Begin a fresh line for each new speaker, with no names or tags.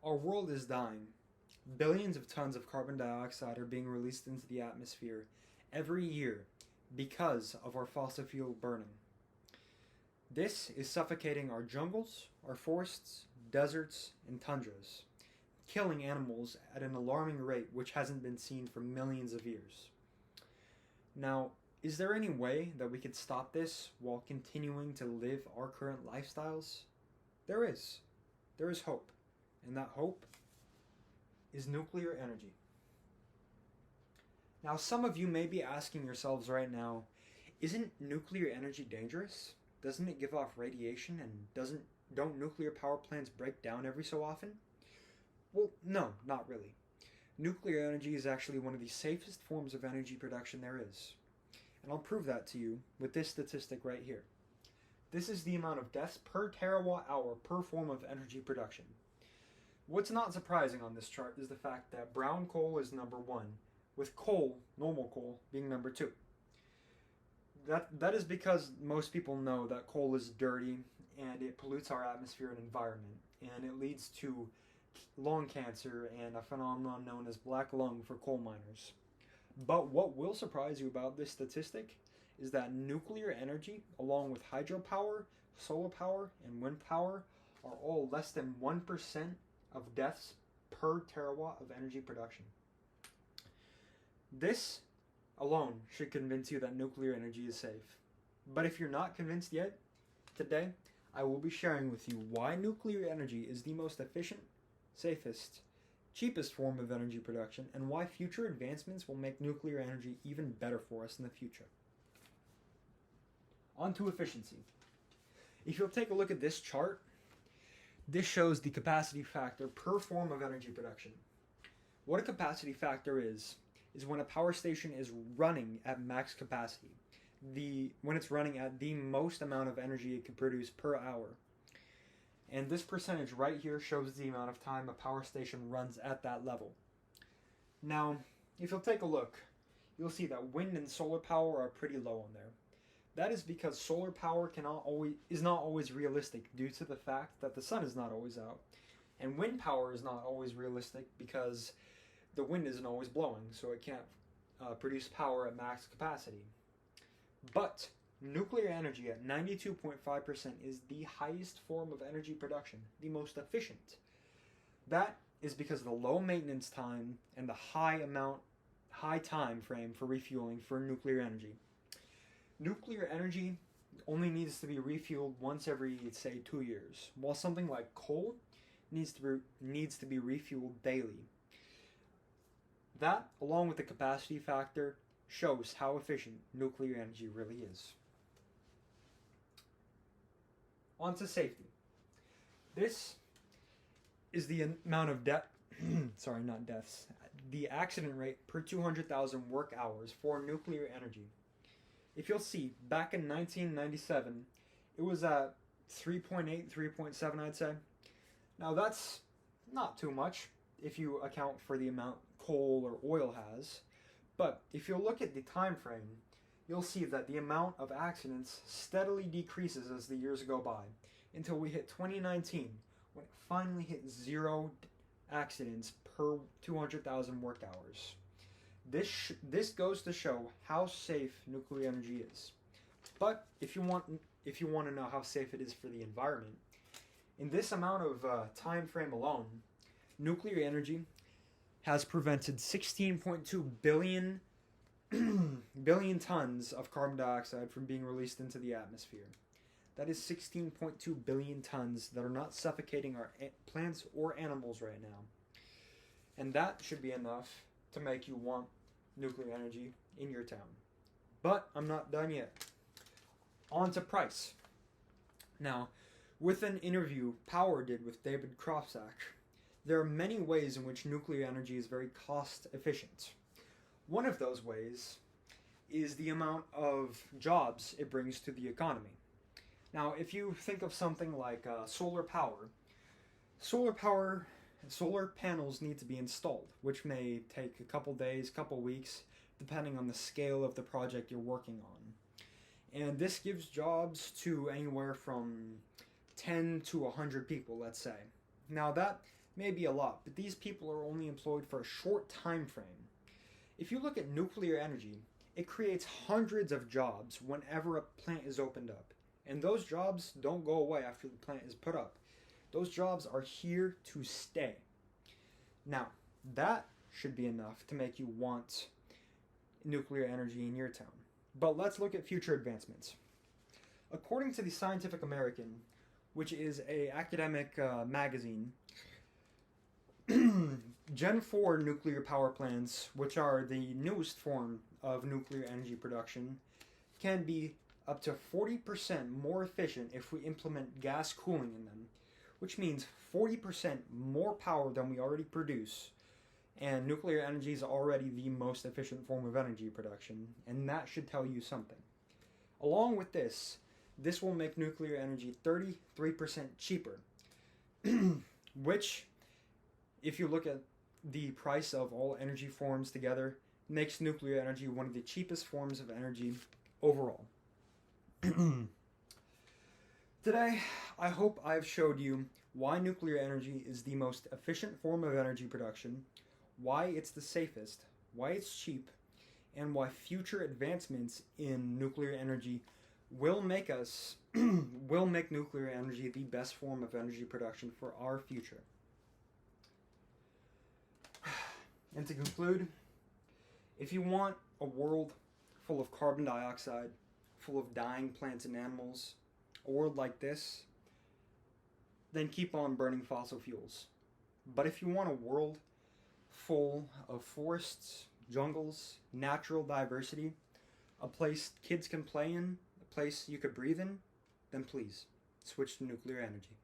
Our world is dying. Billions of tons of carbon dioxide are being released into the atmosphere every year because of our fossil fuel burning. This is suffocating our jungles, our forests, deserts, and tundras, killing animals at an alarming rate which hasn't been seen for millions of years. Now, is there any way that we could stop this while continuing to live our current lifestyles? There is. There is hope. And that hope is nuclear energy. Now, some of you may be asking yourselves right now, isn't nuclear energy dangerous? Doesn't it give off radiation, and don't nuclear power plants break down every so often? Well, no, not really. Nuclear energy is actually one of the safest forms of energy production there is. And I'll prove that to you with this statistic right here. This is the amount of deaths per terawatt hour per form of energy production. What's not surprising on this chart is the fact that brown coal is number 1, with coal, normal coal, being number 2. That is because most people know that coal is dirty and it pollutes our atmosphere and environment, and it leads to lung cancer and a phenomenon known as black lung for coal miners. But what will surprise you about this statistic is that nuclear energy, along with hydropower, solar power, and wind power, are all less than 1% of deaths per terawatt of energy production. This alone should convince you that nuclear energy is safe. But if you're not convinced yet, today I will be sharing with you why nuclear energy is the most efficient, safest, cheapest form of energy production, and why future advancements will make nuclear energy even better for us in the future. On to efficiency. If you'll take a look at this chart, this shows the capacity factor per form of energy production. What a capacity factor is when a power station is running at max capacity. When it's running at the most amount of energy it can produce per hour. And this percentage right here shows the amount of time a power station runs at that level. Now, if you'll take a look, you'll see that wind and solar power are pretty low on there. That is because solar power is not always realistic due to the fact that the sun is not always out. And wind power is not always realistic because the wind isn't always blowing, so it can't produce power at max capacity. But nuclear energy at 92.5% is the highest form of energy production, the most efficient. That is because of the low maintenance time and the high time frame for refueling for nuclear energy. Nuclear energy only needs to be refueled once every, say, 2 years, while something like coal needs to be refueled daily. That, along with the capacity factor, shows how efficient nuclear energy really is. On to safety. This is the amount of the accident rate per 200,000 work hours for nuclear energy. If you'll see, back in 1997, it was at 3.8, 3.7, I'd say. Now that's not too much if you account for the amount coal or oil has. But if you look at the time frame, you'll see that the amount of accidents steadily decreases as the years go by, until we hit 2019, when it finally hit 0 accidents per 200,000 work hours. This goes to show how safe nuclear energy is. But if you want to know how safe it is for the environment, in this amount of time frame alone, nuclear energy has prevented 16.2 billion tons of carbon dioxide from being released into the atmosphere. That is 16.2 billion tons that are not suffocating our plants or animals right now. And that should be enough to make you want nuclear energy in your town. But I'm not done yet. On to price. Now, with an interview Power did with David Kropsack, there are many ways in which nuclear energy is very cost efficient. One of those ways is the amount of jobs it brings to the economy. Now, if you think of something like solar power and solar panels need to be installed, which may take a couple days, couple weeks, depending on the scale of the project you're working on. And this gives jobs to anywhere from 10 to 100 people, let's say. Now may be a lot, but these people are only employed for a short time frame. If you look at nuclear energy, it creates hundreds of jobs whenever a plant is opened up. And those jobs don't go away after the plant is put up. Those jobs are here to stay. Now, that should be enough to make you want nuclear energy in your town. But let's look at future advancements. According to the Scientific American, which is an academic magazine, Gen 4 nuclear power plants, which are the newest form of nuclear energy production, can be up to 40% more efficient if we implement gas cooling in them, which means 40% more power than we already produce. And nuclear energy is already the most efficient form of energy production, and that should tell you something. Along with this will make nuclear energy 33% cheaper, which, if you look at the price of all energy forms together, makes nuclear energy one of the cheapest forms of energy overall. Today, I hope I've showed you why nuclear energy is the most efficient form of energy production, why it's the safest, why it's cheap, and why future advancements in nuclear energy will make nuclear energy the best form of energy production for our future. And to conclude, if you want a world full of carbon dioxide, full of dying plants and animals, a world like this, then keep on burning fossil fuels. But if you want a world full of forests, jungles, natural diversity, a place kids can play in, a place you could breathe in, then please switch to nuclear energy.